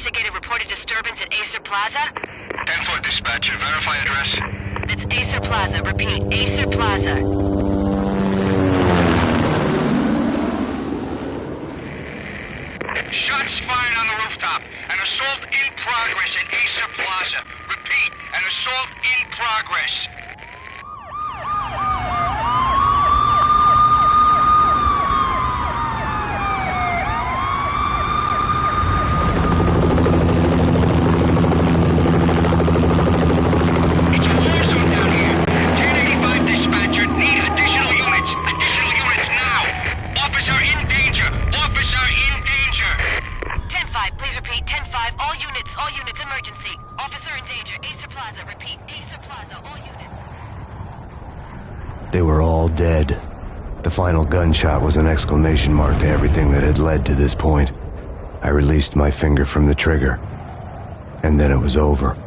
investigated reported disturbance at Acer Plaza? 10-4 dispatcher. Verify address. That's Acer Plaza. Repeat, Acer Plaza. Shots fired on the rooftop. An assault in progress at Acer Plaza. Repeat, an assault in progress. It's a war zone down here. 1085 dispatcher. Need additional units. Additional units now. Officer in danger. Officer in danger. 10-5, please repeat. 10-5, all units, emergency. Officer in danger, Acer Plaza. Repeat, Acer Plaza, all units. They were all dead. The final gunshot was an exclamation mark to everything that had led to this point. I released my finger from the trigger, and then it was over.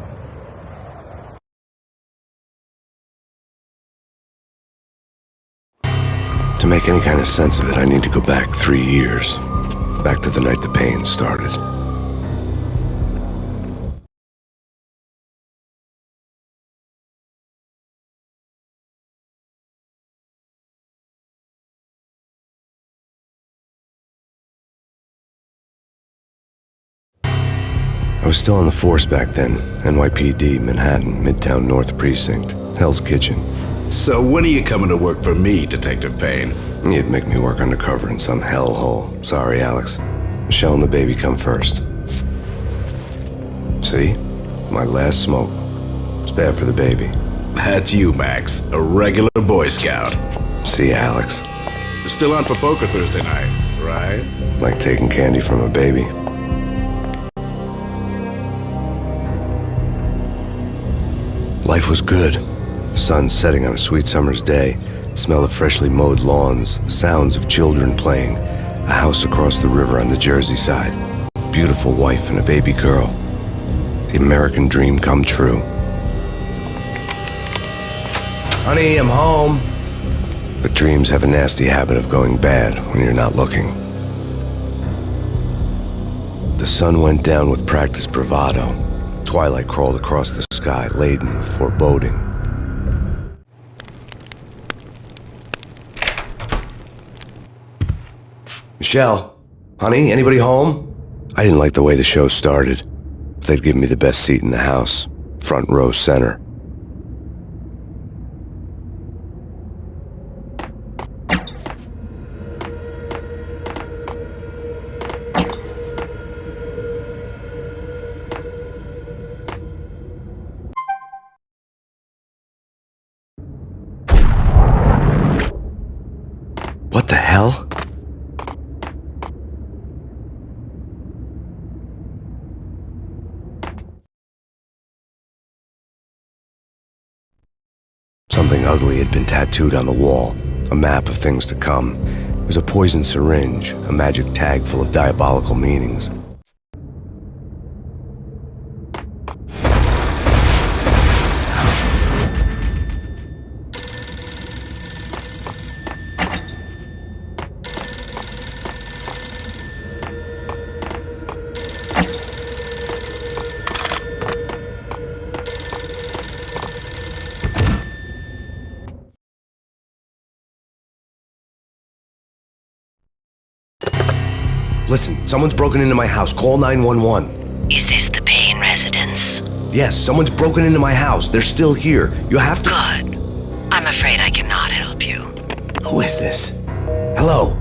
To make any kind of sense of it, I need to go back 3 years. Back to the night the Payne started. I was still on the force back then. NYPD, Manhattan, Midtown North Precinct, Hell's Kitchen. So when are you coming to work for me, Detective Payne? You'd make me work undercover in some hellhole. Sorry, Alex. Michelle and the baby come first. See? My last smoke. It's bad for the baby. That's you, Max. A regular Boy Scout. See, Alex. You're still on for poker Thursday night, right? Like taking candy from a baby. Life was good. The sun setting on a sweet summer's day, the smell of freshly mowed lawns, the sounds of children playing, a house across the river on the Jersey side, beautiful wife and a baby girl. The American dream come true. Honey, I'm home. But dreams have a nasty habit of going bad when you're not looking. The sun went down with practiced bravado. Twilight crawled across the sky, laden with foreboding. Michelle, honey, anybody home? I didn't like the way the show started. They'd give me the best seat in the house, front row center. What the hell? Something ugly had been tattooed on the wall, a map of things to come. It was a poison syringe, a magic tag full of diabolical meanings. Listen, someone's broken into my house. Call 911. Is this the Payne residence? Yes, someone's broken into my house. They're still here. You have to... Good. I'm afraid I cannot help you. Who is this? Hello?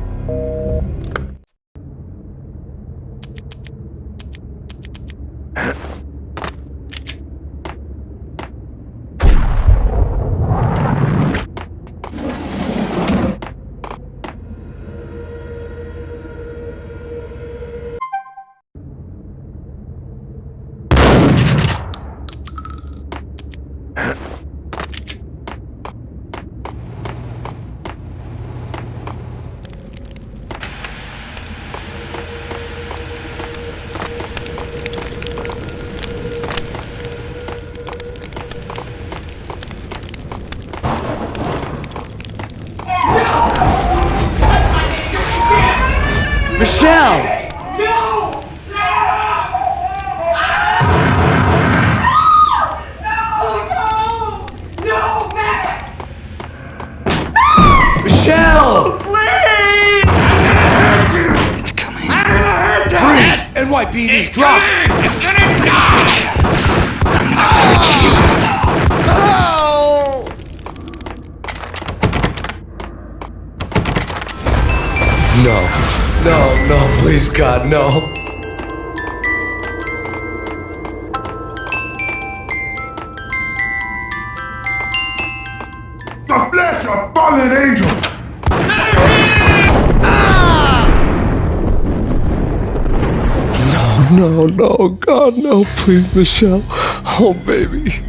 Michelle! No! NYPD's drop! Let him die! No, please God, no. The flesh of fallen angels! No, God, no, please, Michelle. Oh, baby.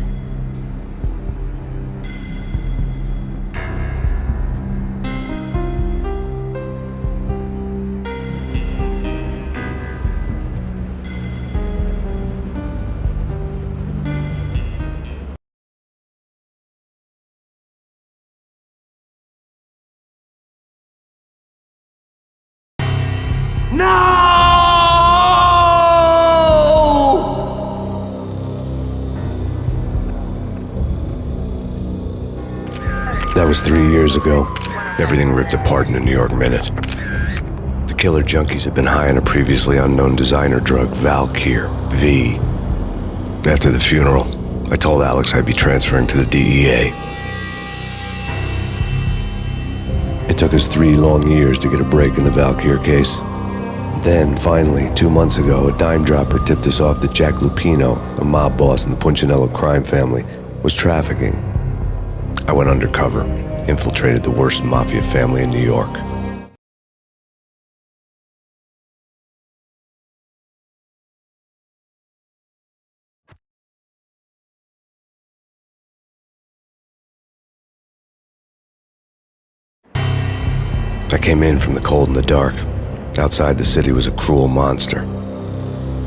That was 3 years ago. Everything ripped apart in a New York minute. The killer junkies had been high on a previously unknown designer drug, Valkyr, V. After the funeral, I told Alex I'd be transferring to the DEA. It took us 3 long years to get a break in the Valkyr case. Then, finally, 2 months ago, a dime dropper tipped us off that Jack Lupino, a mob boss in the Punchinello crime family, was trafficking. I went undercover, infiltrated the worst mafia family in New York. I came in from the cold and the dark. Outside the city was a cruel monster.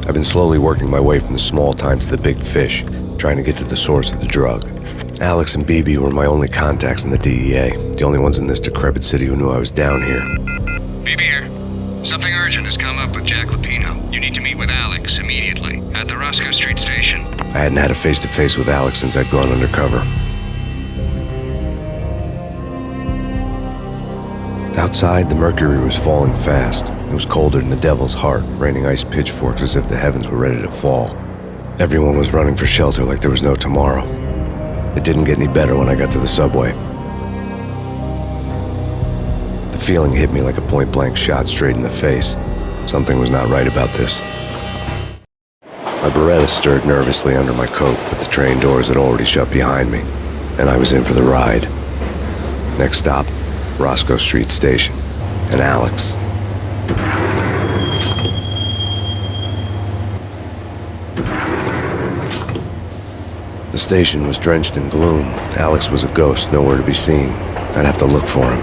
I've been slowly working my way from the small time to the big fish, trying to get to the source of the drug. Alex and BB were my only contacts in the DEA, the only ones in this decrepit city who knew I was down here. BB here. Something urgent has come up with Jack Lupino. You need to meet with Alex immediately at the Roscoe Street station. I hadn't had a face-to-face with Alex since I'd gone undercover. Outside, the mercury was falling fast. It was colder than the devil's heart, raining ice pitchforks as if the heavens were ready to fall. Everyone was running for shelter like there was no tomorrow. It didn't get any better when I got to the subway. The feeling hit me like a point-blank shot straight in the face. Something was not right about this. My Beretta stirred nervously under my coat, but the train doors had already shut behind me, and I was in for the ride. Next stop, Roscoe Street Station, and Alex. The station was drenched in gloom. Alex was a ghost, nowhere to be seen. I'd have to look for him.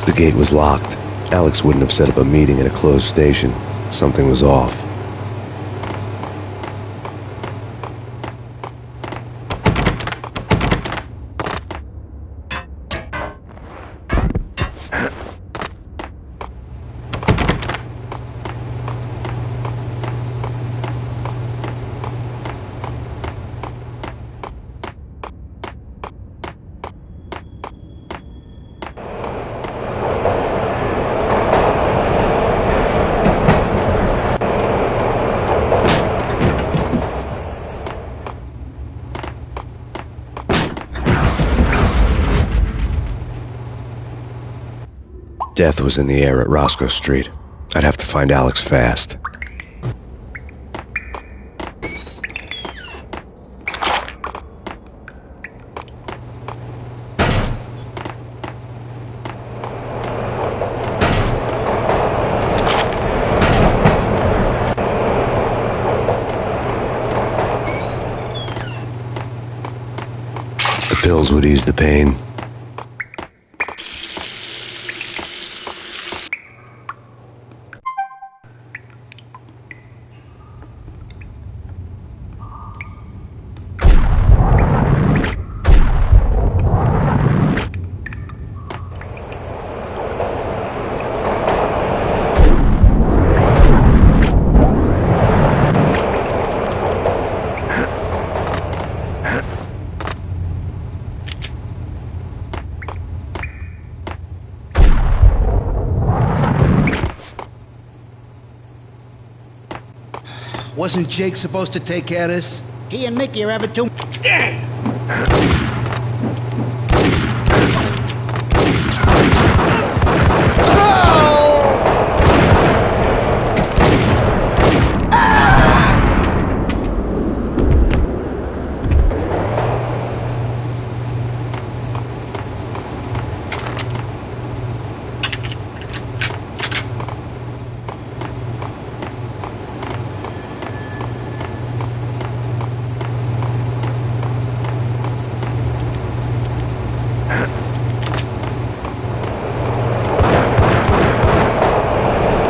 The gate was locked. Alex wouldn't have set up a meeting at a closed station. Something was off. Death was in the air at Roscoe Street. I'd have to find Alex fast. The pills would ease the pain. Wasn't Jake supposed to take care of this? He and Mickey are having too...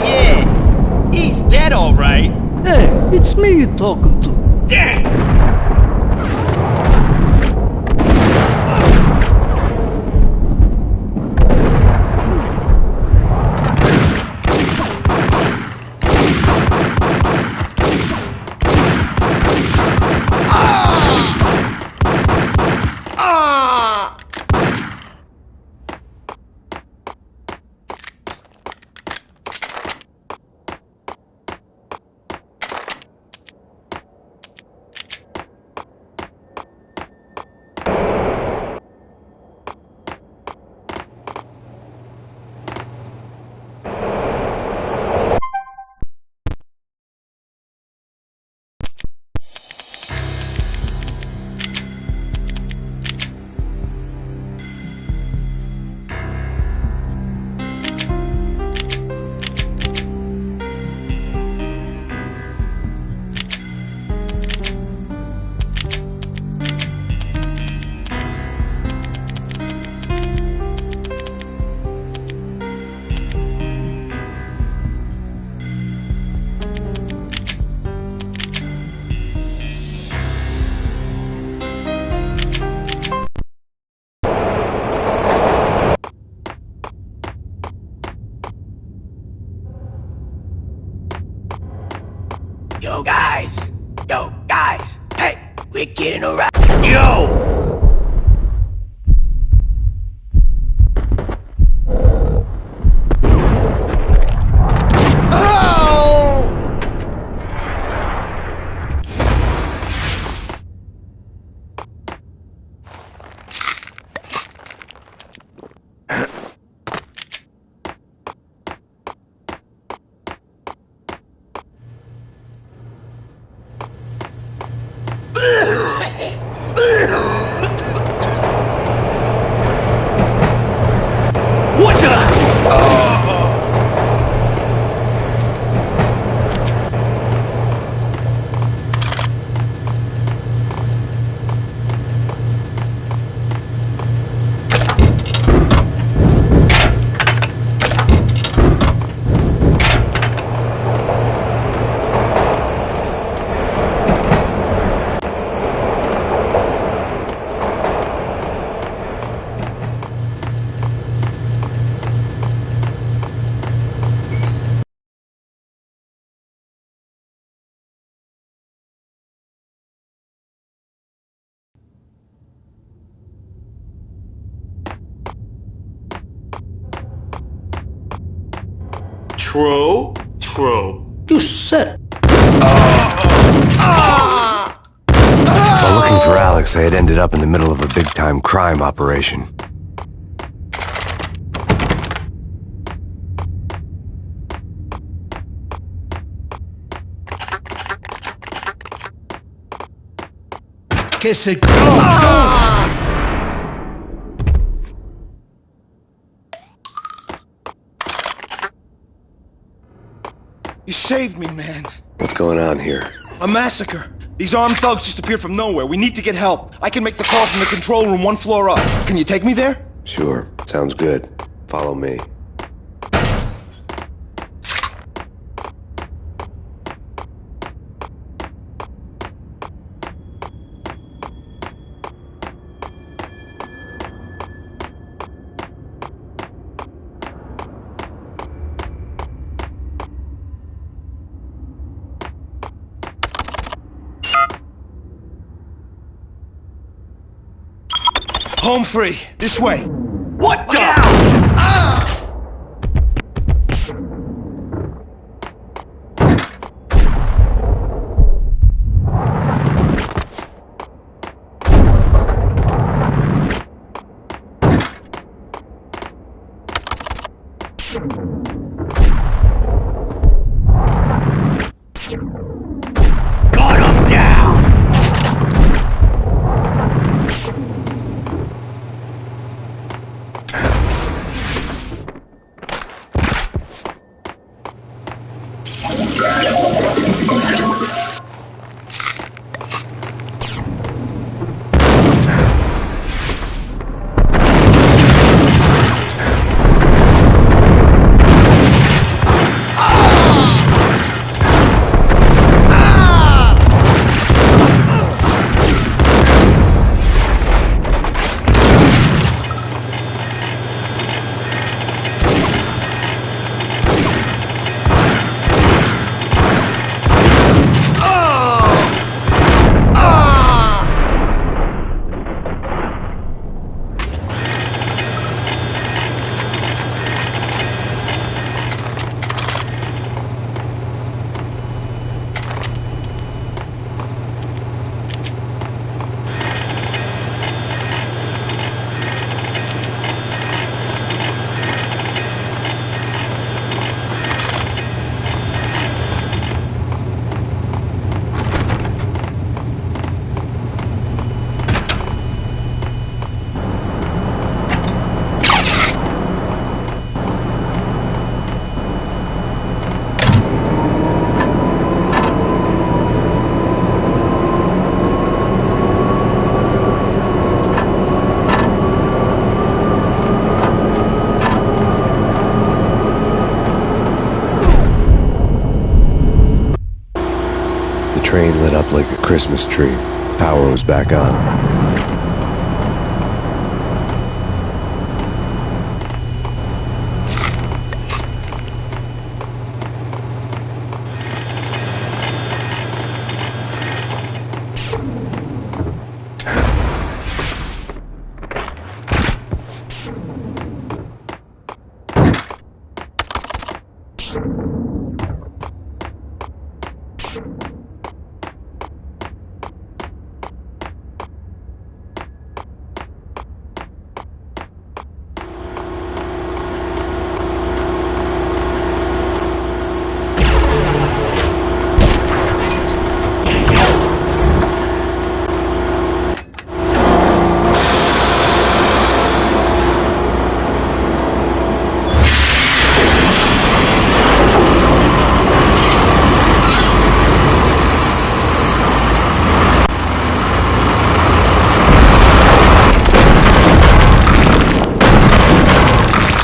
Yeah, he's dead all right. Hey, it's me you're talking to. Yo, guys! Hey, we're getting around. Yo! What the? True. You said. While looking for Alex, I had ended up in the middle of a big-time crime operation. Kiss it. Go! You saved me, man. What's going on here? A massacre. These armed thugs just appeared from nowhere. We need to get help. I can make the call from the control room 1 floor up. Can you take me there? Sure, sounds good. Follow me. Home free. This way. What the? train lit up like a Christmas tree. Power was back on.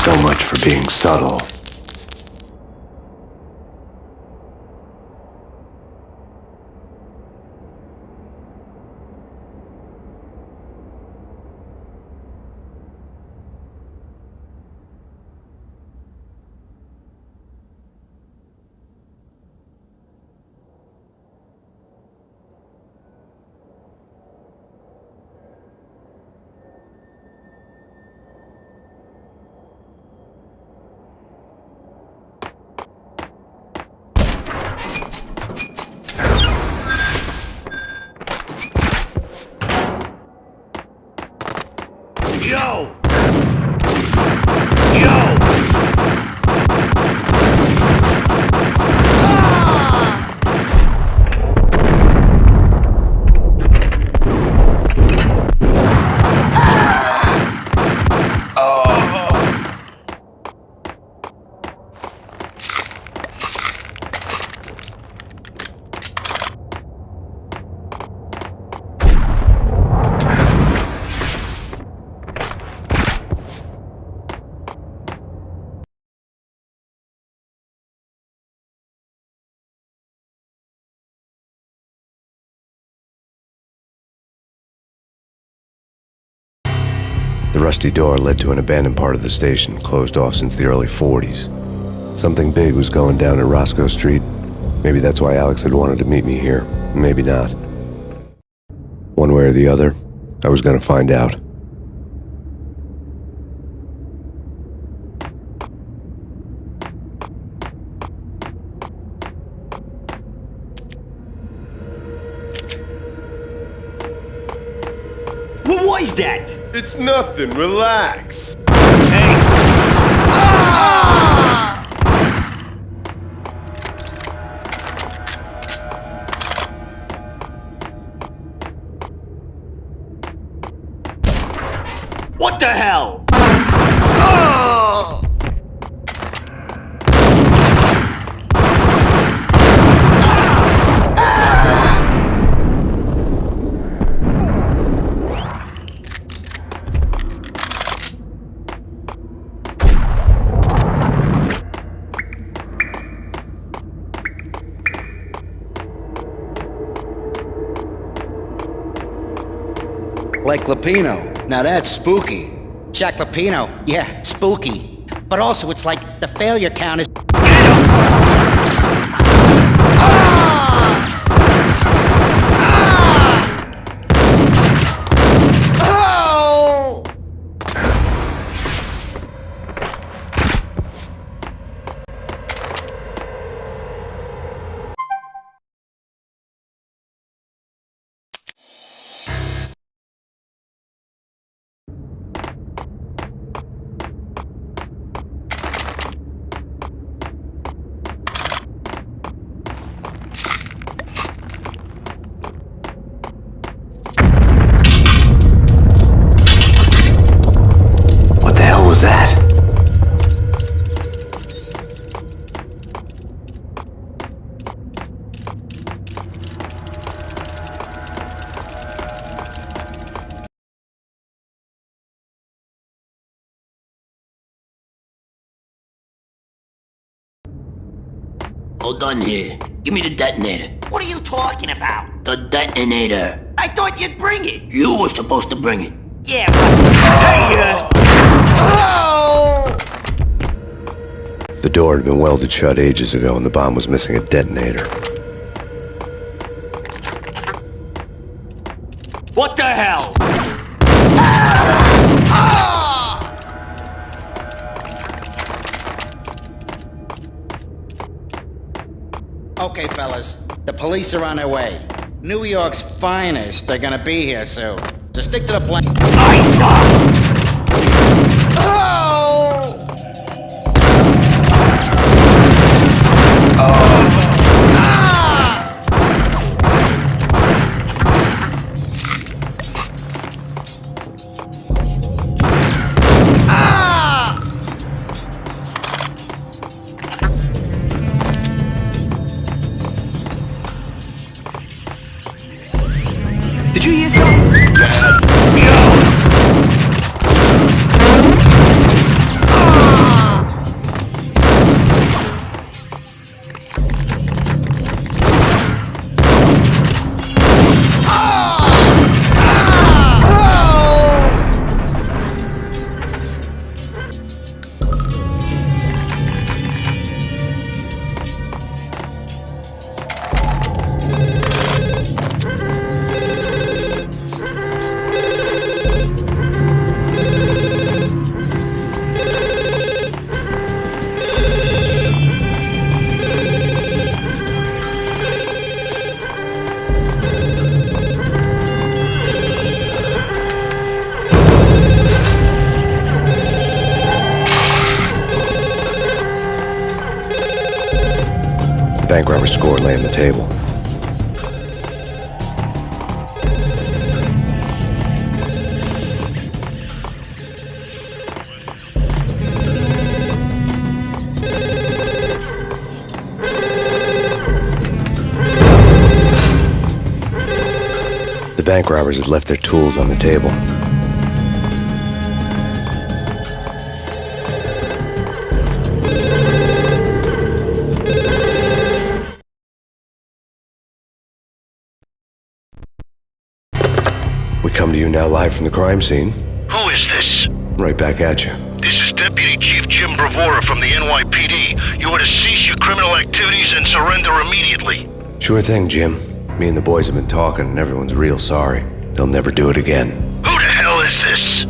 So much for being subtle. Yo! Yo! The rusty door led to an abandoned part of the station, closed off since the early 40s. Something big was going down at Roscoe Street. Maybe that's why Alex had wanted to meet me here. Maybe not. One way or the other, I was gonna find out. What was that? It's nothing, relax. Hey! What the hell? Like Lapino. Now that's spooky. Jack Lapino. Yeah, spooky. But also it's like the failure count is... What the hell was that? All done here. Give me the detonator. What are you talking talking about? The detonator. I thought you'd bring it. You were supposed to bring it. Yeah, but... The door had been welded shut ages ago and the bomb was missing a detonator. What the hell? Okay, fellas. The police are on their way. New York's finest are gonna be here soon. So stick to the plan. Did you hear something? Bank robber score lay on the table. The bank robbers had left their tools on the table. We come to you now live from the crime scene. Who is this? Right back at you. This is Deputy Chief Jim Bravura from the NYPD. You are to cease your criminal activities and surrender immediately. Sure thing, Jim. Me and the boys have been talking and everyone's real sorry. They'll never do it again. Who the hell is this?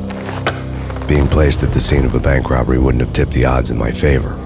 Being placed at the scene of a bank robbery wouldn't have tipped the odds in my favor.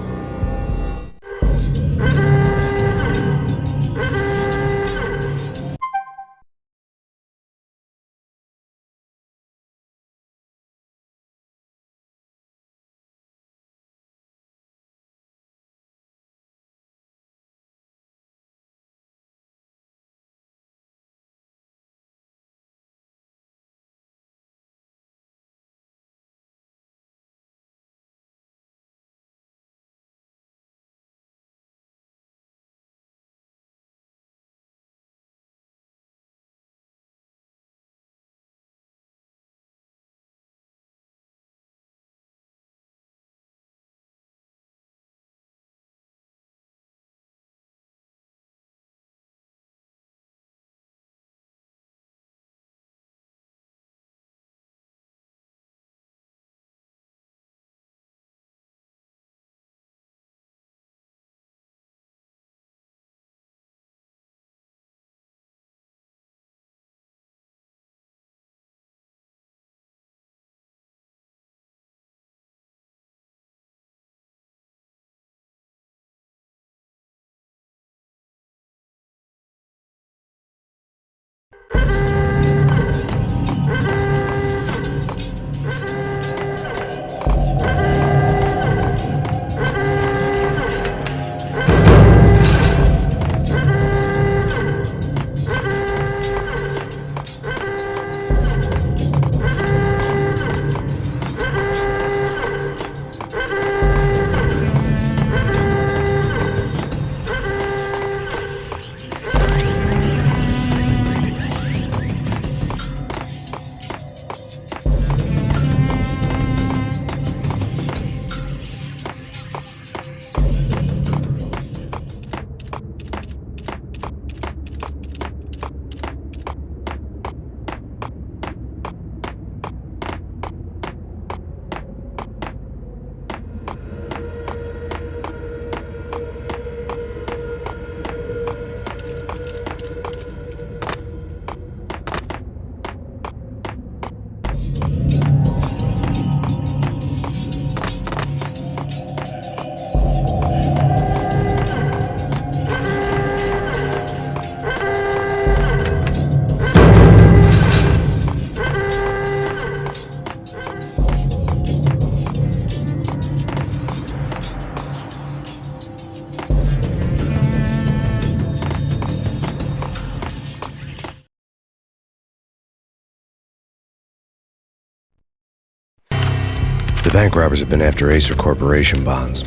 bank robbers have been after Acer Corporation bonds.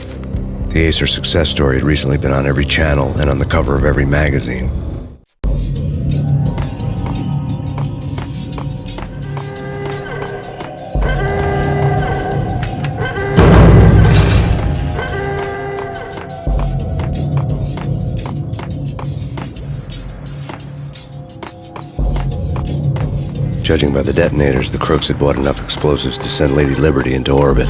The Acer success story had recently been on every channel and on the cover of every magazine. Judging by the detonators, the crooks had bought enough explosives to send Lady Liberty into orbit.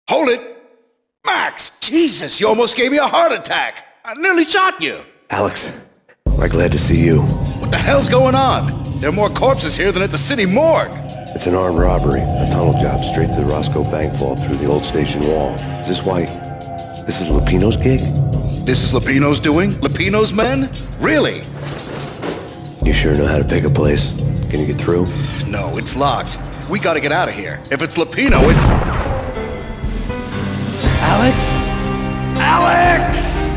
Hold it! Max! Jesus, you almost gave me a heart attack! I nearly shot you! Alex, we're glad to see you. What the hell's going on? There are more corpses here than at the city morgue! It's an armed robbery, a tunnel job straight to the Roscoe Bank vault through the old station wall. Is this why... this is Lupino's gig? This is Lupino's doing? Lupino's men? Really? You sure know how to pick a place? Can you get through? No, it's locked. We gotta get out of here. If it's Lupino, it's... Alex? Alex!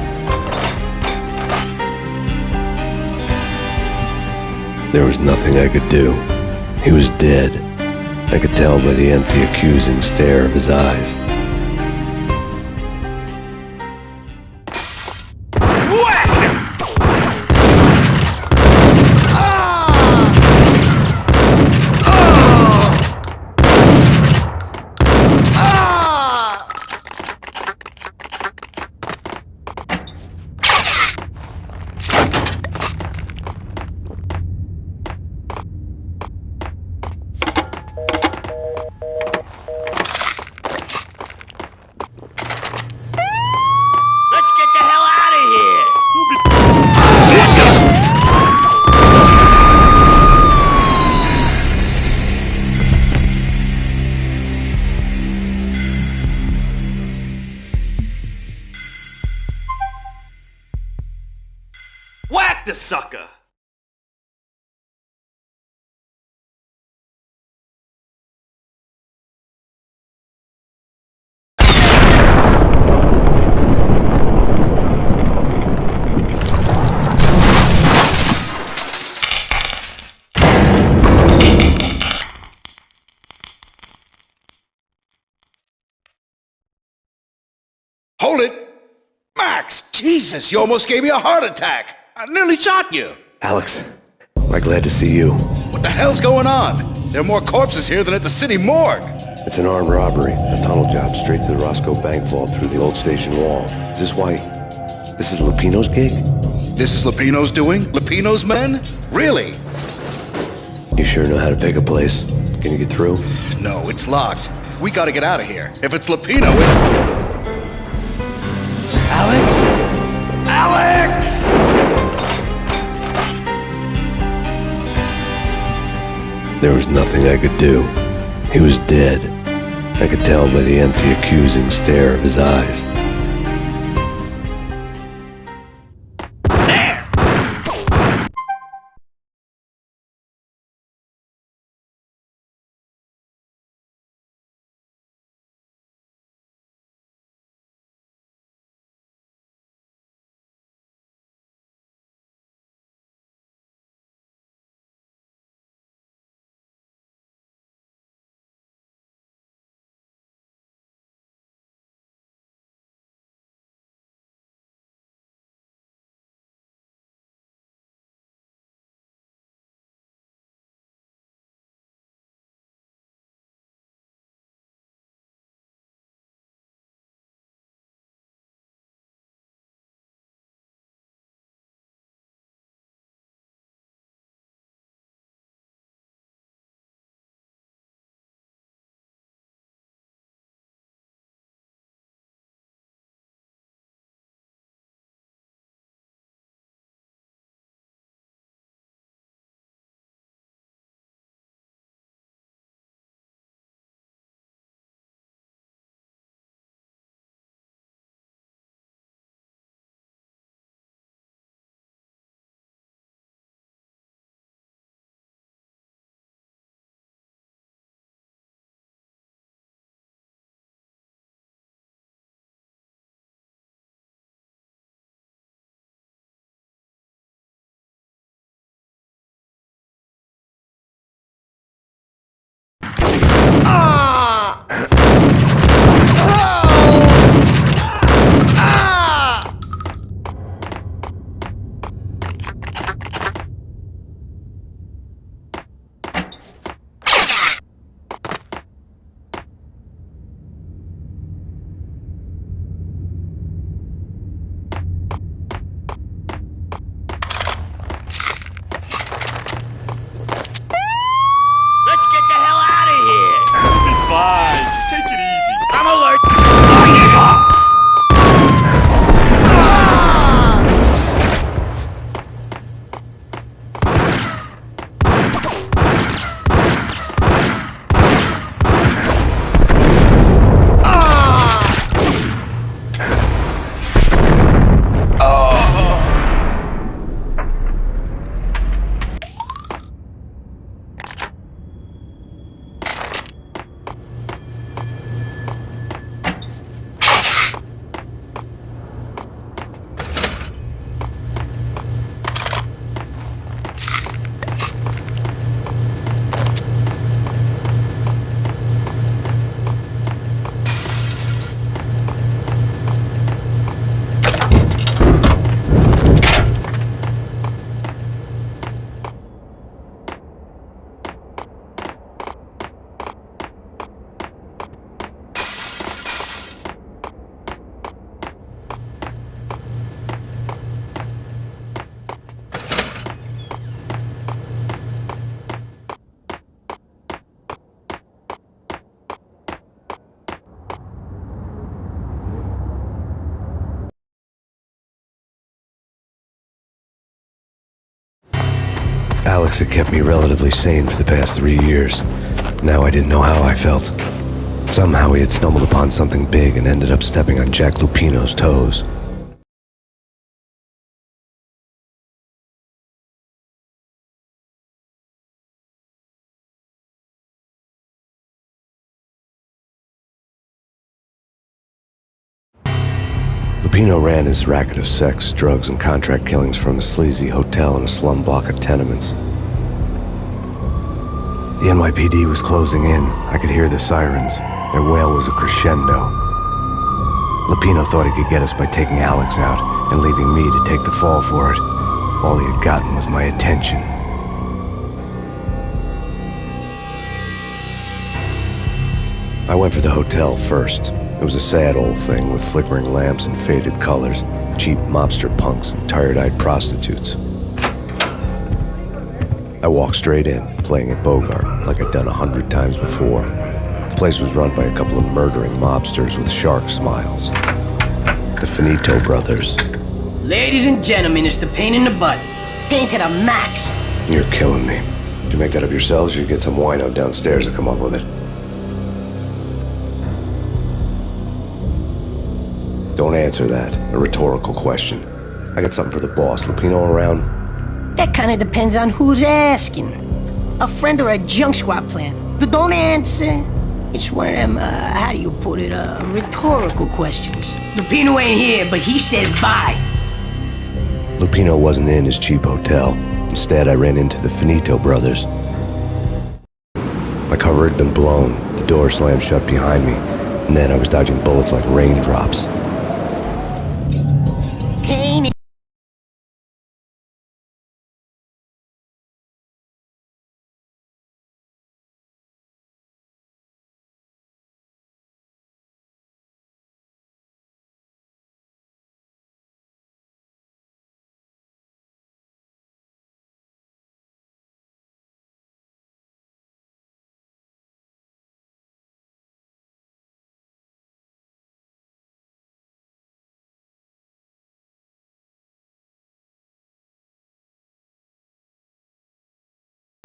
There was nothing I could do. He was dead. I could tell by the empty, accusing stare of his eyes. Whack the sucker! Hold it! Max! Jesus, you almost gave me a heart attack! I nearly shot you! Alex, we're glad to see you. What the hell's going on? There are more corpses here than at the city morgue! It's an armed robbery, a tunnel job straight to the Roscoe Bank vault through the old station wall. Is this why... this is Lupino's gig? This is Lupino's doing? Lupino's men? Really? You sure know how to pick a place. Can you get through? No, it's locked. We gotta get out of here. If it's Lupino, it's... Alex? Alex! There was nothing I could do. He was dead. I could tell by the empty, accusing stare of his eyes. Fine, just take it easy. I'm alert. Alex had kept me relatively sane for the past 3 years. Now I didn't know how I felt. Somehow he had stumbled upon something big and ended up stepping on Jack Lupino's toes. Lupino ran his racket of sex, drugs, and contract killings from a sleazy hotel in a slum block of tenements. The NYPD was closing in. I could hear the sirens. Their wail was a crescendo. Lupino thought he could get us by taking Alex out and leaving me to take the fall for it. All he had gotten was my attention. I went for the hotel first. It was a sad old thing with flickering lamps and faded colors, cheap mobster punks and tired-eyed prostitutes. I walked straight in, playing at Bogart, like I'd done 100 times before. The place was run by a couple of murdering mobsters with shark smiles. The Finito brothers. Ladies and gentlemen, it's the pain in the butt. Pain to the max. You're killing me. Did you make that up yourselves, or you get some wino downstairs to come up with it? Don't answer that. A rhetorical question. I got something for the boss. Lupino around? That kind of depends on who's asking. A friend or a junk squad plan. Don't answer. It's one of them, how do you put it, rhetorical questions. Lupino ain't here, but he says bye. Lupino wasn't in his cheap hotel. Instead, I ran into the Finito brothers. My cover had been blown. The door slammed shut behind me. And then I was dodging bullets like raindrops. Payne.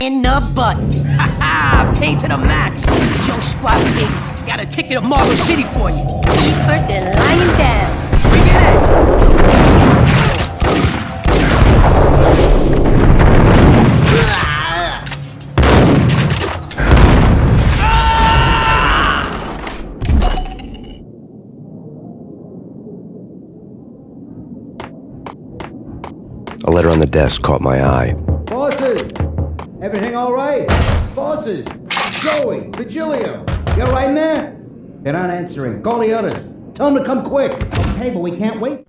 In the butt. Ha ha! Pain to the max. Junk squad pig. Got a ticket to Marble City for you. Eat first and lying down. Bring it in. A letter on the desk caught my eye. Bosses! Everything all right? Bosses! Joey! Virgilio! You all right in there? They're not answering. Call the others. Tell them to come quick. Okay, but we can't wait.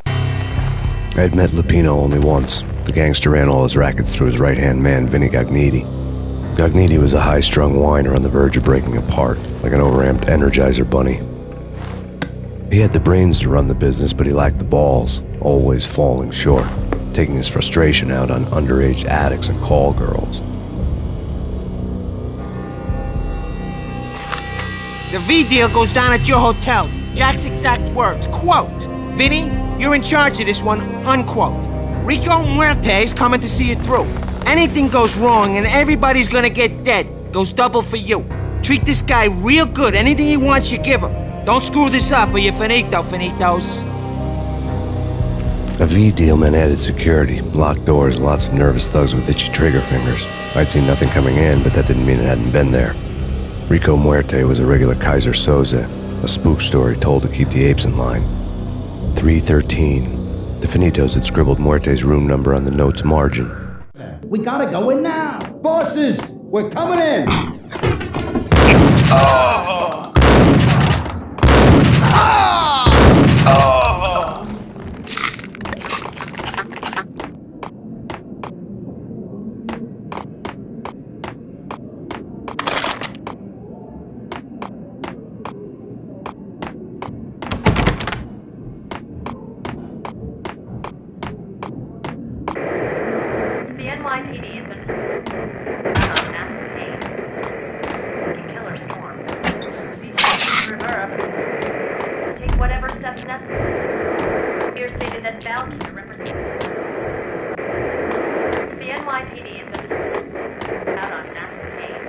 I had met Lupino only once. The gangster ran all his rackets through his right-hand man, Vinny Gagniti. Gagniti was a high-strung whiner on the verge of breaking apart, like an overamped Energizer bunny. He had the brains to run the business, but he lacked the balls, always falling short, taking his frustration out on underage addicts and call girls. The V deal goes down at your hotel. Jack's exact words, quote, "Vinny, you're in charge of this one," unquote. Rico Muerte's coming to see it through. Anything goes wrong and everybody's gonna get dead. Goes double for you. Treat this guy real good. Anything he wants, you give him. Don't screw this up or you're finito, finitos. A V deal meant added security, locked doors, and lots of nervous thugs with itchy trigger fingers. I'd seen nothing coming in, but that didn't mean it hadn't been there. Rico Muerte was a regular Kaiser Soze, a spook story told to keep the apes in line. 313. The Finitos had scribbled Muerte's room number on the note's margin. We gotta go in now. Bosses! We're coming in! The NYPD has been on massive Payne. Killer storm. Rivera. Take whatever steps necessary. Here stated that Valky represents. The NYPD has been out on massive Payne.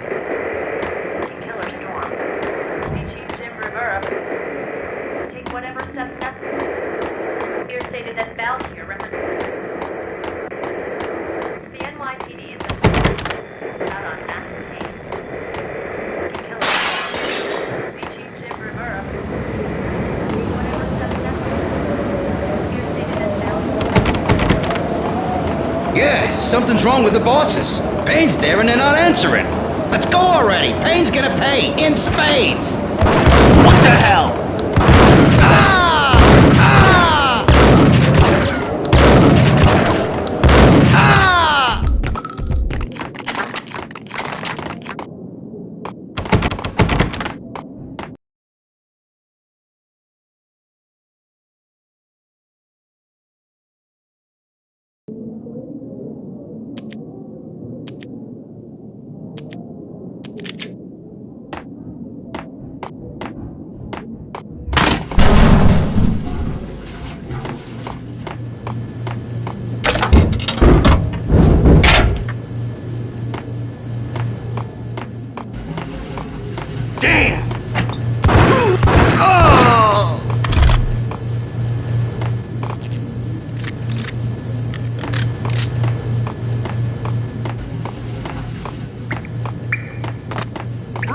Killer storm. Chief Jim Rivera. Take whatever steps necessary. Here stated that Valky represents. NYPD is out on massive Payne. Killer. Chief Jim Rivera. Whatever steps necessary. Here stated as valid. Yeah, something's wrong with the bosses. Payne's there and they're not answering. Let's go already. Payne's gonna pay in spades. What the hell?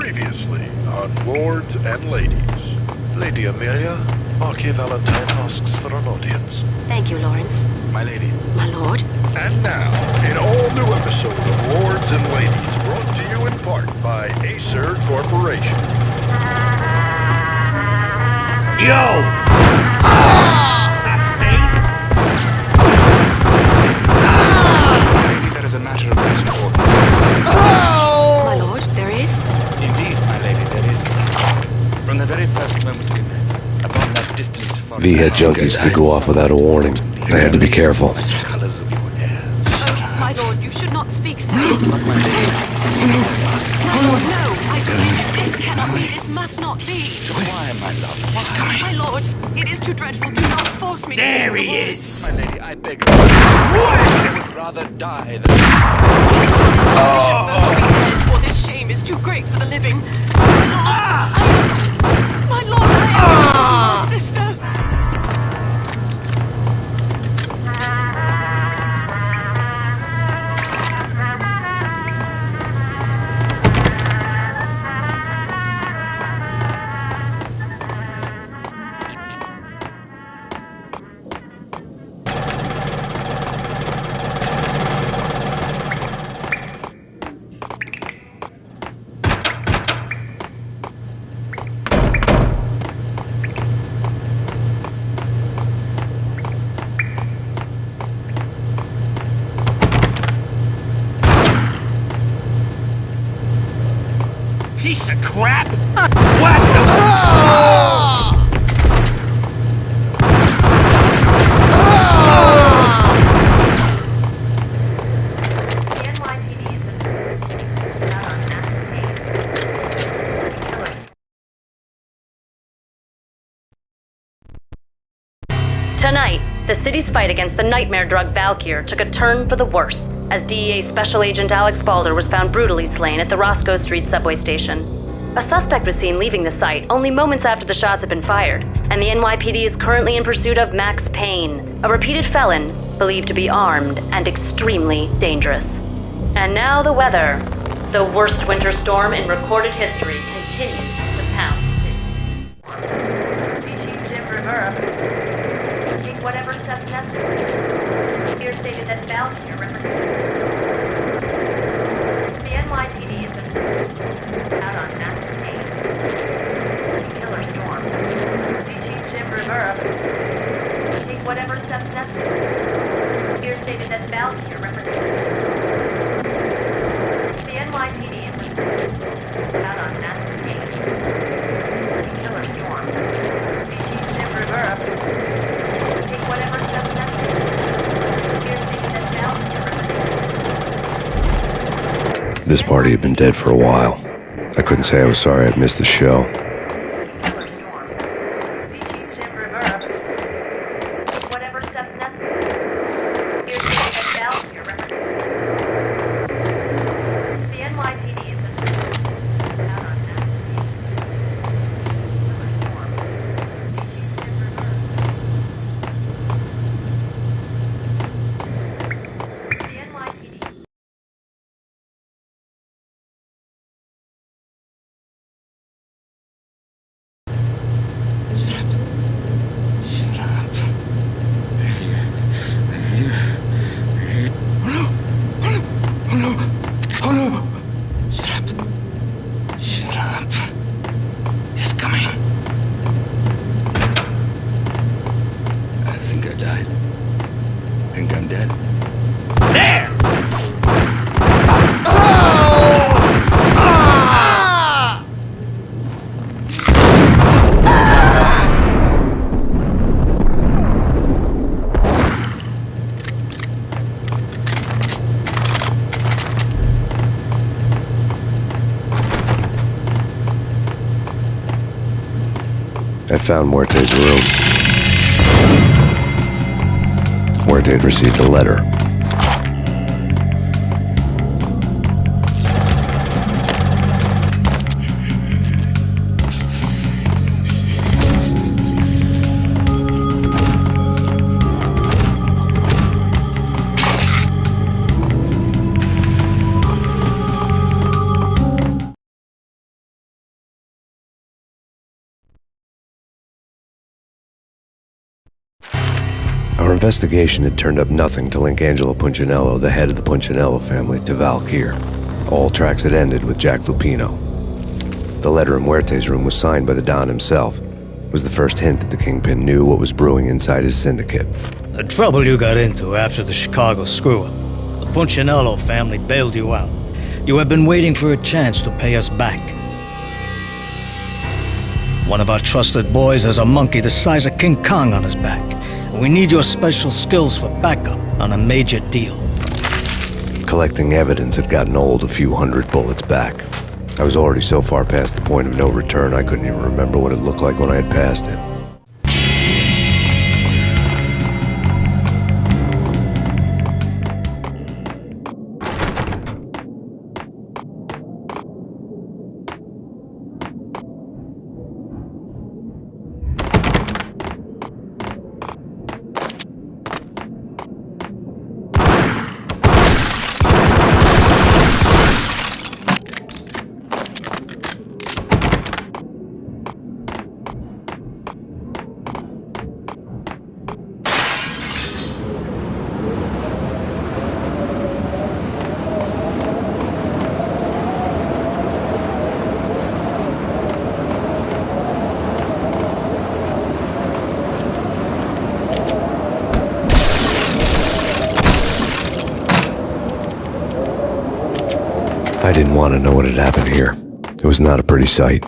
Previously on Lords and Ladies. Lady Amelia, Marquis Valentine asks for an audience. Thank you, Lawrence. My lady. My lord. And now, an all-new episode of Lords and Ladies, brought to you in part by Acer Corporation. Yo! That's Payne? Maybe there is a matter of great importance. My lord, there is? Indeed, my lady, there is. From the very first moment we met, upon that distant forest... V-head junkies could go off without a warning. I had to be careful. Colors of your hair. Oh, my lord, you should not speak so. My lord, no, I beg. This cannot be. This must not be. Why, my love? He's coming. My lord, it is too dreadful. Do not force me to There speak he the is! My lady, I beg you. I would rather die than... For this shame is too great for the living. My lord, I am your sister. Piece of crap! What the... Tonight, the city's fight against the nightmare drug Valkyr took a turn for the worse, as DEA Special Agent Alex Balder was found brutally slain at the Roscoe Street subway station. A suspect was seen leaving the site only moments after the shots had been fired, and the NYPD is currently in pursuit of Max Payne, a repeated felon believed to be armed and extremely dangerous. And now the weather. The worst winter storm in recorded history continues to pound the city. Jim Rivera. Take whatever steps necessary. Here stated that Valkyr represents the NYPD has been out on Max Payne. Killer storm. Chief Jim Rivera. Take whatever steps necessary. Here stated that Valkyr represents the NYPD has been out on Max Payne. Killer storm. Chief Jim Rivera. Take whatever steps necessary. Here stated that Valkyr represents This party had been dead for a while. I couldn't say I was sorry I'd missed the show. Killer storm. Jim Rivera. Take whatever steps necessary. Here stated that Valkyr represents the NYPD has been out on Max Killer storm. Jim Rivera. The NYPD. Shut up. He's coming. I think I died. Think I'm dead. There! I found Muerte's room. Muerte had received a letter. Our investigation had turned up nothing to link Angelo Punchinello, the head of the Punchinello family, to Val Kier. All tracks had ended with Jack Lupino. The letter in Muerte's room was signed by the Don himself. It was the first hint that the Kingpin knew what was brewing inside his syndicate. The trouble you got into after the Chicago screw-up. The Punchinello family bailed you out. You have been waiting for a chance to pay us back. One of our trusted boys has a monkey the size of King Kong on his back. We need your special skills for backup on a major deal. Collecting evidence had gotten old a few hundred bullets back. I was already so far past the point of no return I couldn't even remember what it looked like when I had passed it. I didn't want to know what had happened here. It was not a pretty sight.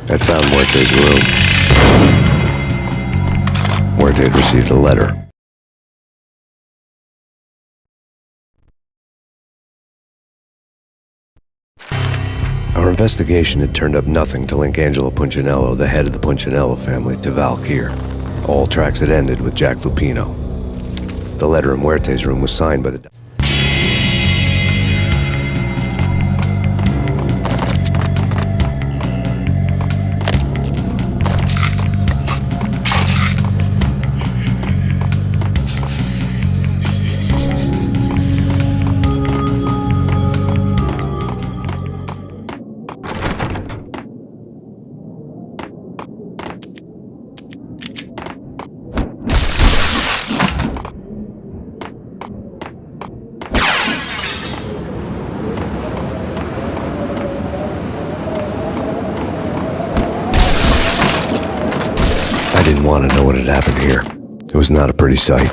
I'd found Muerte's room. Muerte had received a letter. Our investigation had turned up nothing to link Angelo Punchinello, the head of the Punchinello family, to Val Kier. All tracks had ended with Jack Lupino. The letter in Muerte's room was signed by the... I didn't want to know what had happened here. It was not a pretty sight.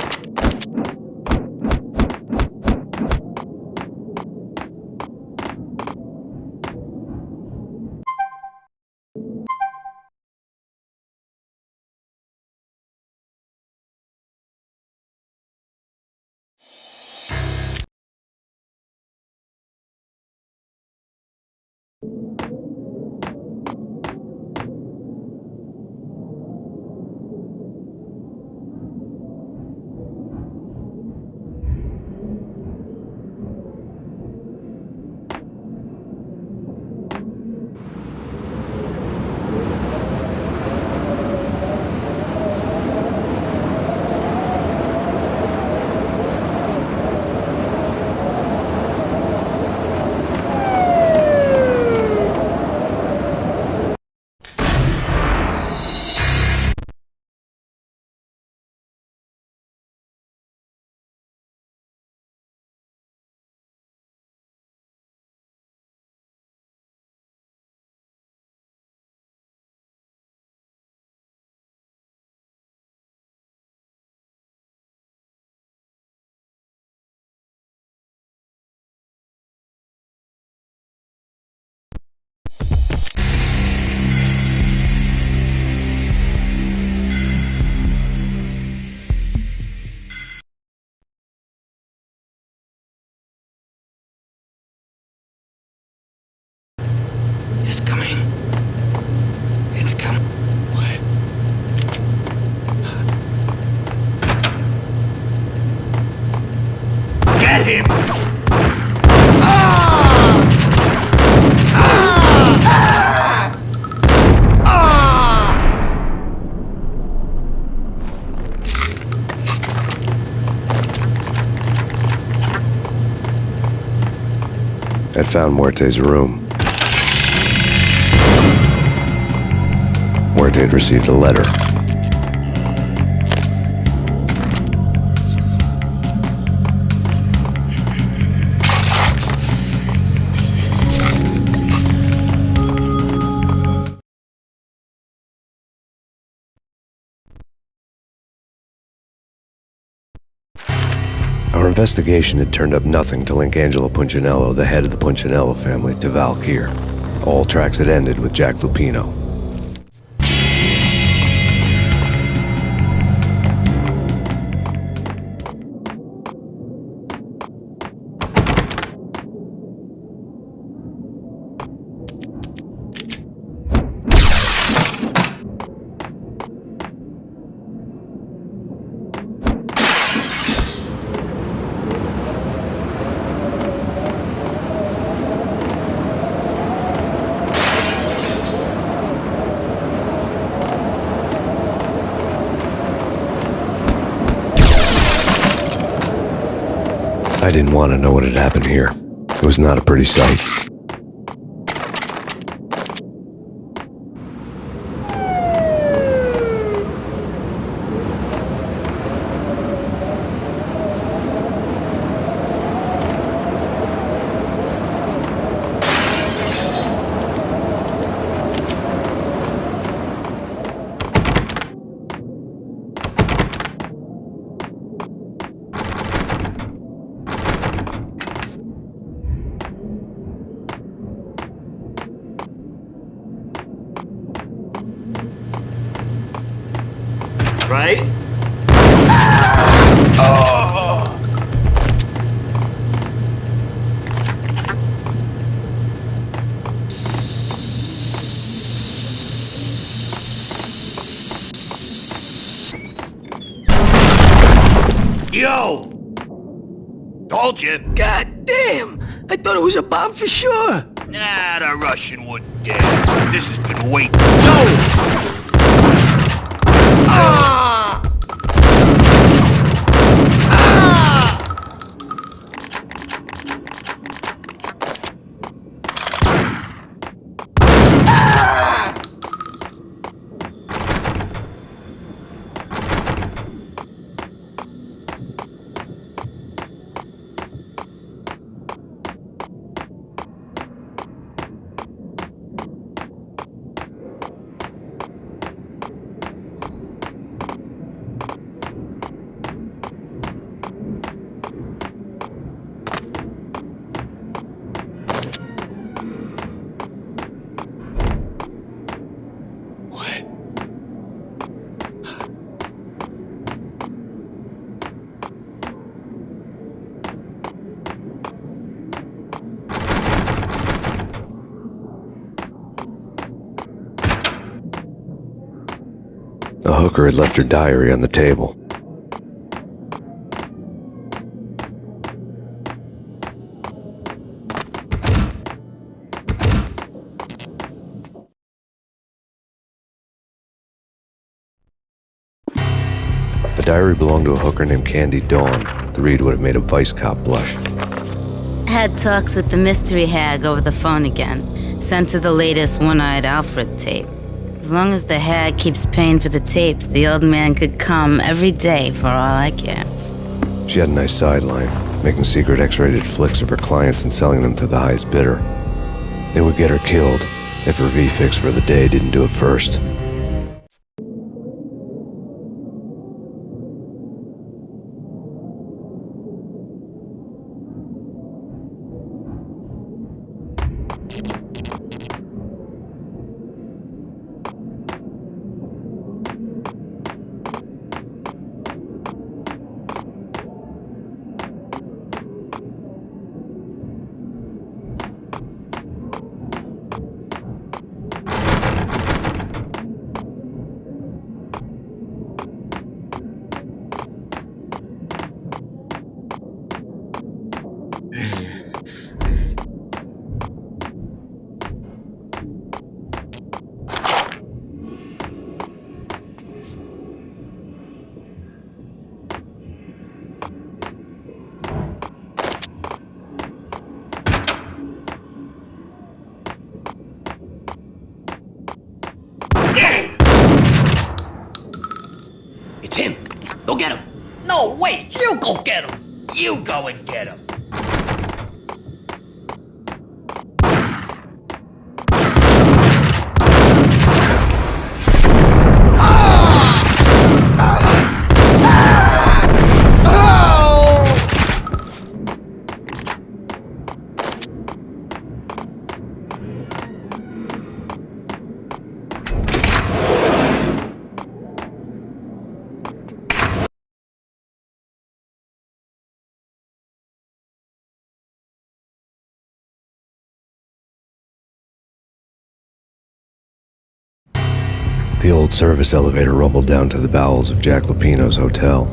had found Muerte's room. Muerte had received a letter. Our investigation had turned up nothing to link Angelo Punchinello, the head of the Punchinello family, to Valkyr. All tracks had ended with Jack Lupino. I didn't want to know what had happened here. It was not a pretty sight. Right? Yo! Told you. God damn! I thought it was a bomb for sure. Nah, the Russian wouldn't dare. This has been waiting. No! The hooker had left her diary on the table. The diary belonged to a hooker named Candy Dawn. The read would have made a vice cop blush. Had talks with the mystery hag over the phone again. Sent her the latest One-Eyed Alfred tape. As long as the hag keeps paying for the tapes, the old man could come every day for all I care. She had a nice sideline, making secret X-rated flicks of her clients and selling them to the highest bidder. They would get her killed if her V-fix for the day didn't do it first. You go and get him. The old service elevator rumbled down to the bowels of Jack Lupino's hotel.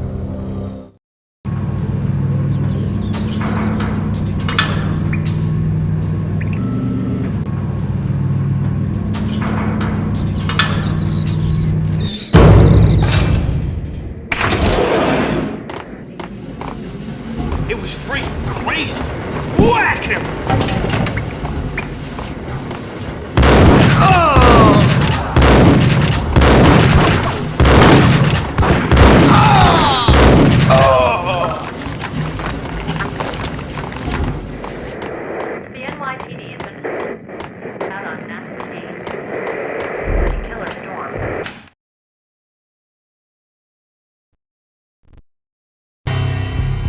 It was freaking crazy. Whack him! The NYPD has been out on massive Payne. Killer storm.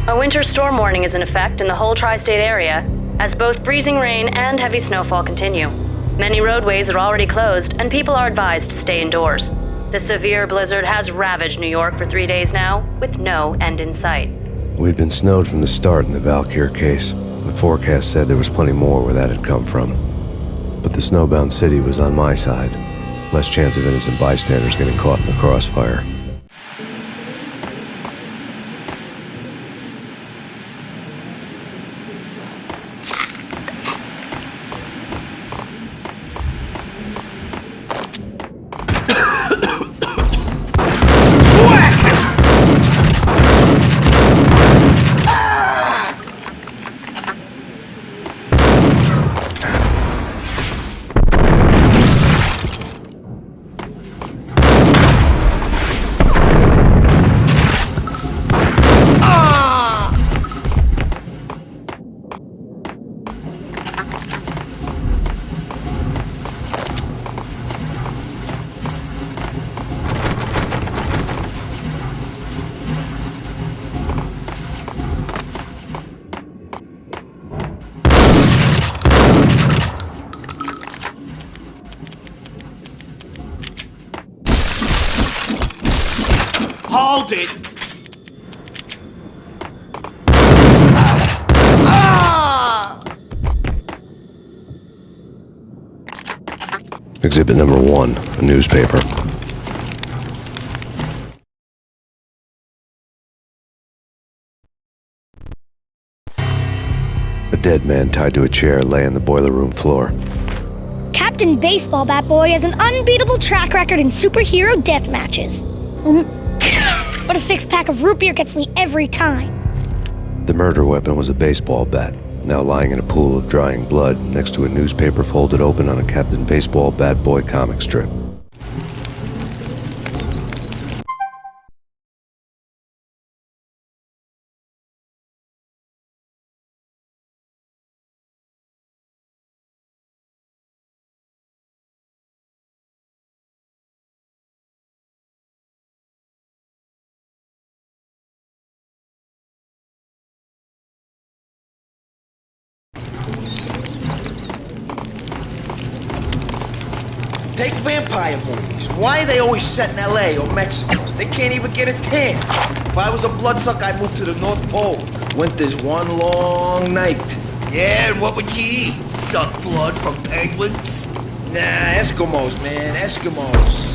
A winter storm warning is in effect in the whole tri-state area, as both freezing rain and heavy snowfall continue. Many roadways are already closed, and people are advised to stay indoors. The severe blizzard has ravaged New York for 3 days now, with no end in sight. We'd been snowed from the start in the Valkyr case. The forecast said there was plenty more where that had come from. But the snowbound city was on my side. Less chance of innocent bystanders getting caught in the crossfire. Hold it! Exhibit number 1, a newspaper. A dead man tied to a chair lay on the boiler room floor. Captain Baseball Bat Boy has an unbeatable track record in superhero death matches. But a six-pack of root beer gets me every time. The murder weapon was a baseball bat, now lying in a pool of drying blood next to a newspaper folded open on a Captain Baseball Bat Boy comic strip. Take vampire movies. Why are they always set in L.A. or Mexico? They can't even get a tan. If I was a bloodsucker, I'd move to the North Pole. Winter's one long night. Yeah, and what would you eat? Suck blood from penguins? Nah, Eskimos, man, Eskimos.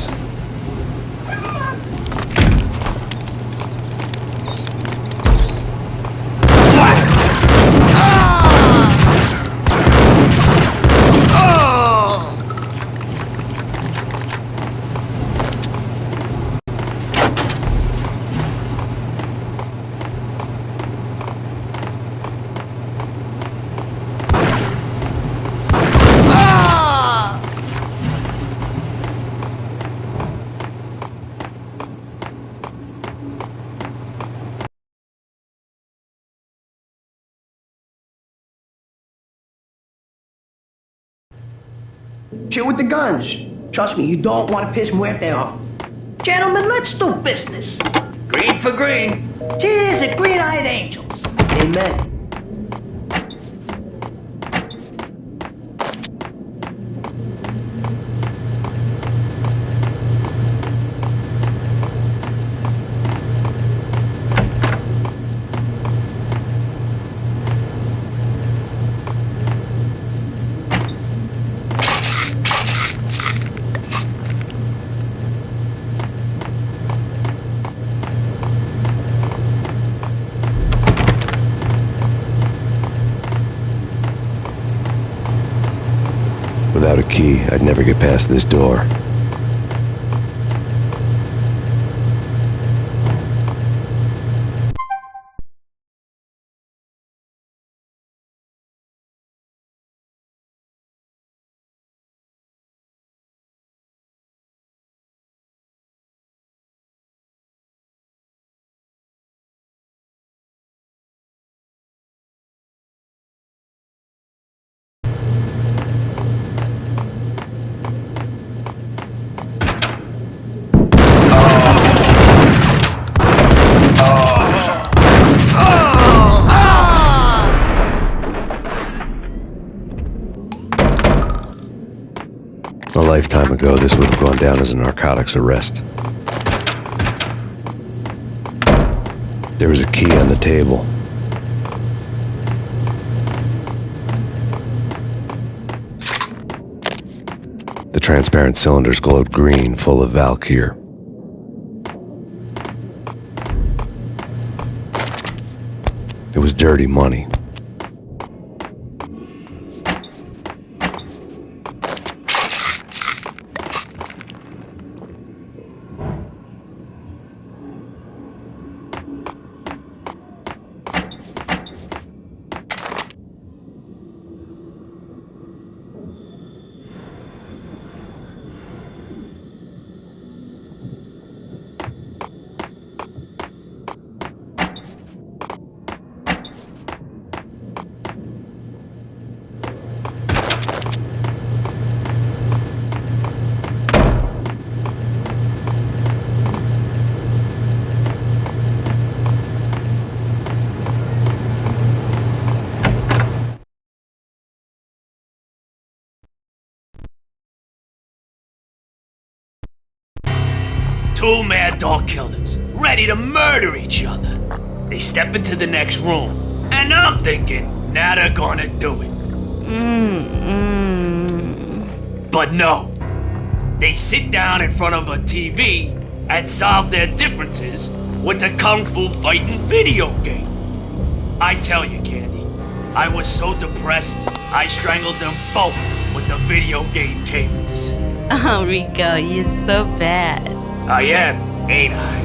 Chill with the guns. Trust me, you don't want to piss Muerte off. Gentlemen, let's do business. Green for green. Cheers at green-eyed angels. Amen. Without a key, I'd never get past this door. A lifetime ago, this would have gone down as a narcotics arrest. There was a key on the table. The transparent cylinders glowed green, full of Valkyr. It was dirty money. Two mad dog killers, ready to murder each other. They step into the next room, and I'm thinking, now they're gonna do it. But no. They sit down in front of a TV and solve their differences with a kung fu fighting video game. I tell you, Candy, I was so depressed, I strangled them both with the video game cables. Oh, Rico, you're so bad. I am, ain't I?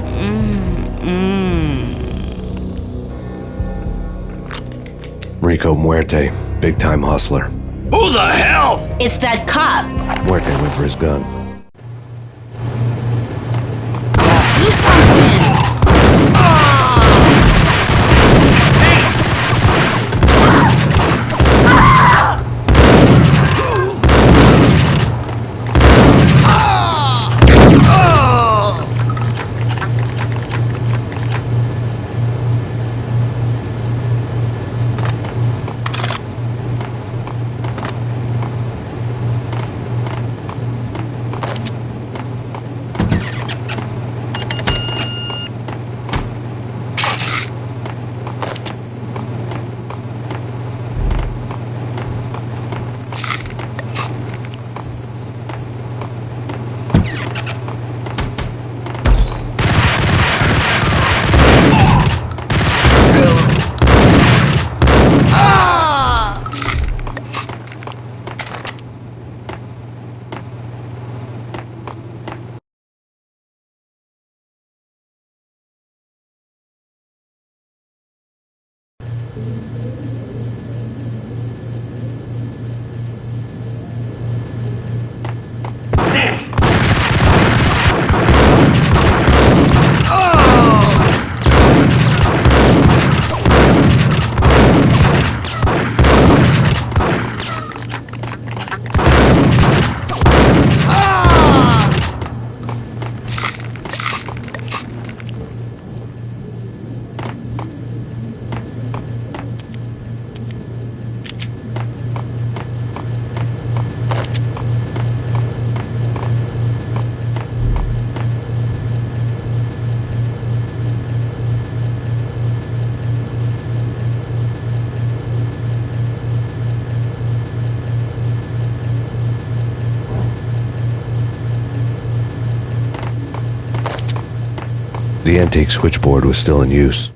Rico Muerte, big-time hustler. Who the hell? It's that cop. Muerte went for his gun. Do something. The antique switchboard was still in use.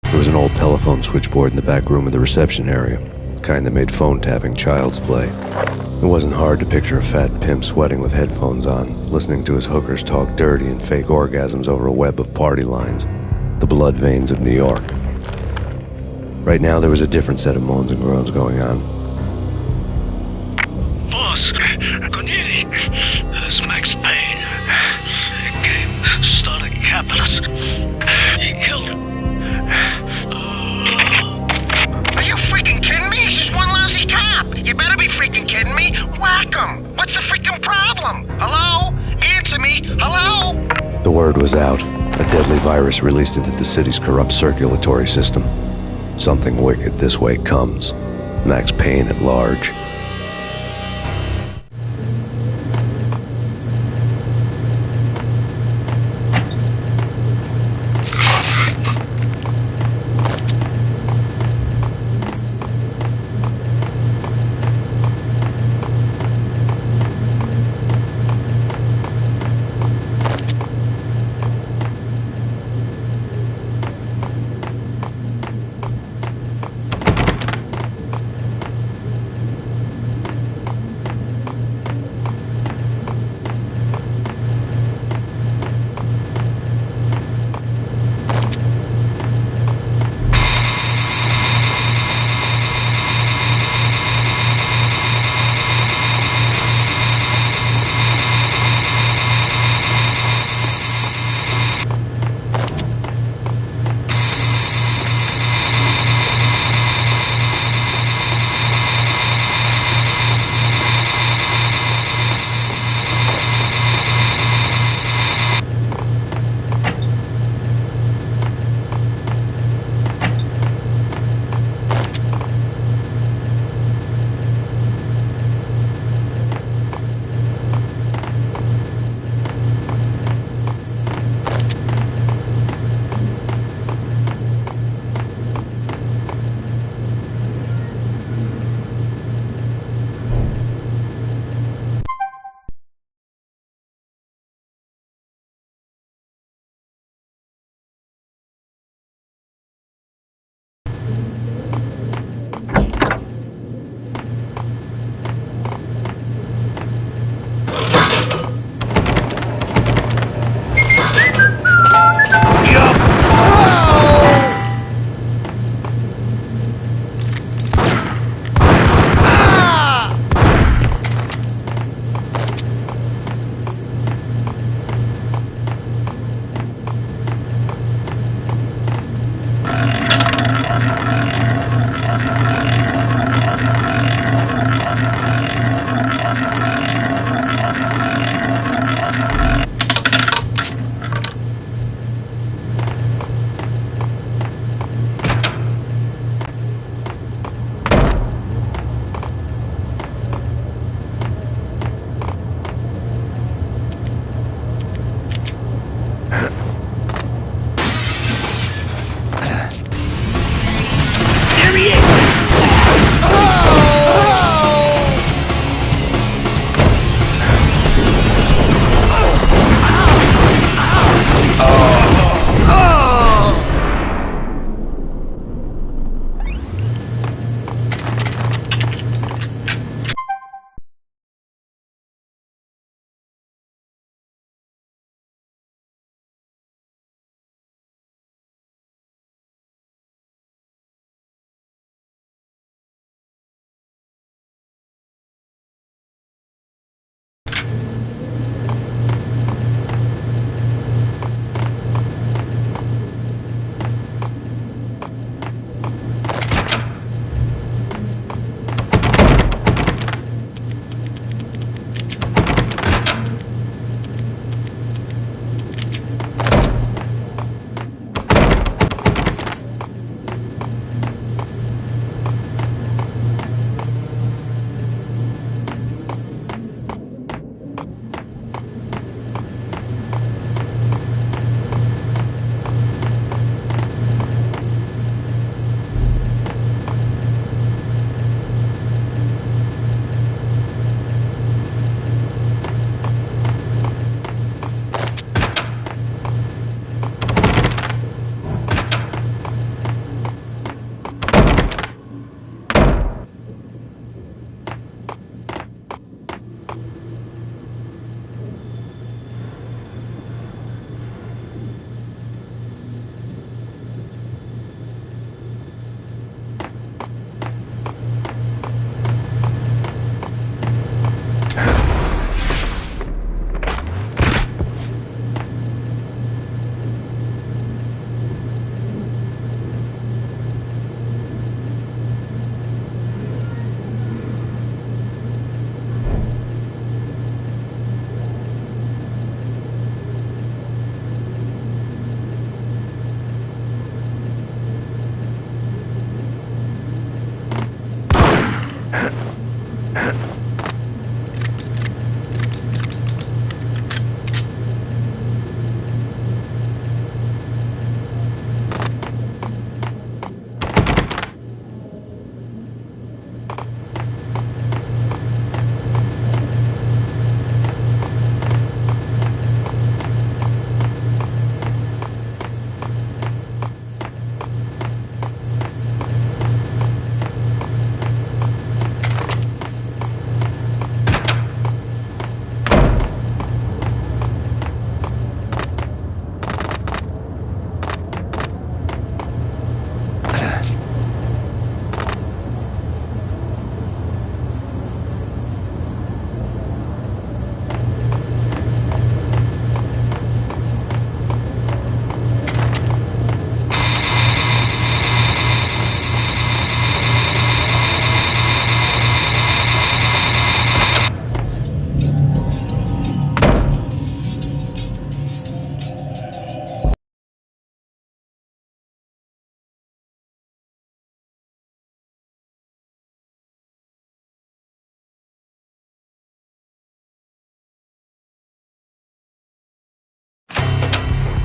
There was an old telephone switchboard in the back room of the reception area, the kind that made phone tapping child's play. It wasn't hard to picture a fat pimp sweating with headphones on, listening to his hookers talk dirty and fake orgasms over a web of party lines, the blood veins of New York. Right now, there was a different set of moans and groans going on. Boss, Corneli, this is Max Payne. He came, started capping us. He killed him. Are you freaking kidding me? He's just one lousy cop. You better be freaking kidding me. Whack him. What's the freaking problem? Hello? Answer me. Hello? The word was out. A deadly virus released into the city's corrupt circulatory system. Something wicked this way comes. Max Payne at large.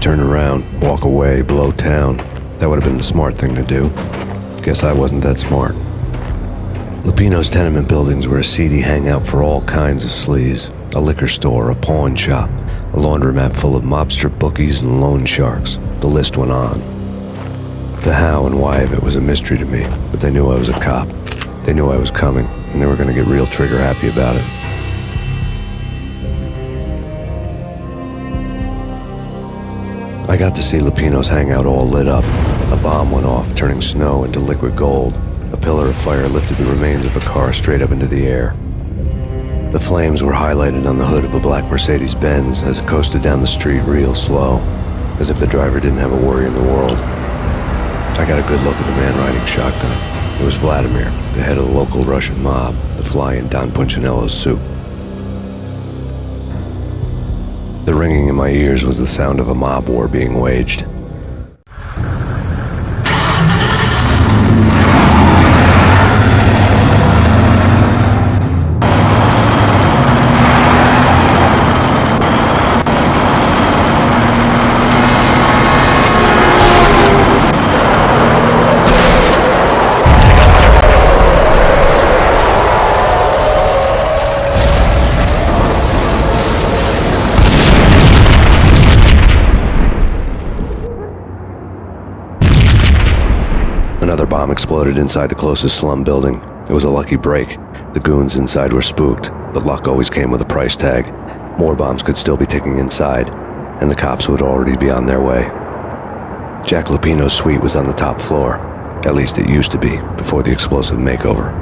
turn around, walk away, blow town. That would have been the smart thing to do. Guess I wasn't that smart. Lupino's tenement buildings were a seedy hangout for all kinds of sleaze. A liquor store, a pawn shop, a laundromat full of mobster bookies and loan sharks. The list went on. The how and why of it was a mystery to me, but they knew I was a cop. They knew I was coming, and they were going to get real trigger happy about it. I got to see Lupino's hangout all lit up. A bomb went off, turning snow into liquid gold. A pillar of fire lifted the remains of a car straight up into the air. The flames were highlighted on the hood of a black Mercedes-Benz as it coasted down the street real slow, as if the driver didn't have a worry in the world. I got a good look at the man riding shotgun. It was Vladimir, the head of the local Russian mob, the fly in Don Punchinello's soup. The ringing in my ears was the sound of a mob war being waged. Another bomb exploded inside the closest slum building. It was a lucky break. The goons inside were spooked, but luck always came with a price tag. More bombs could still be ticking inside, and the cops would already be on their way. Jack Lupino's suite was on the top floor. At least it used to be, before the explosive makeover.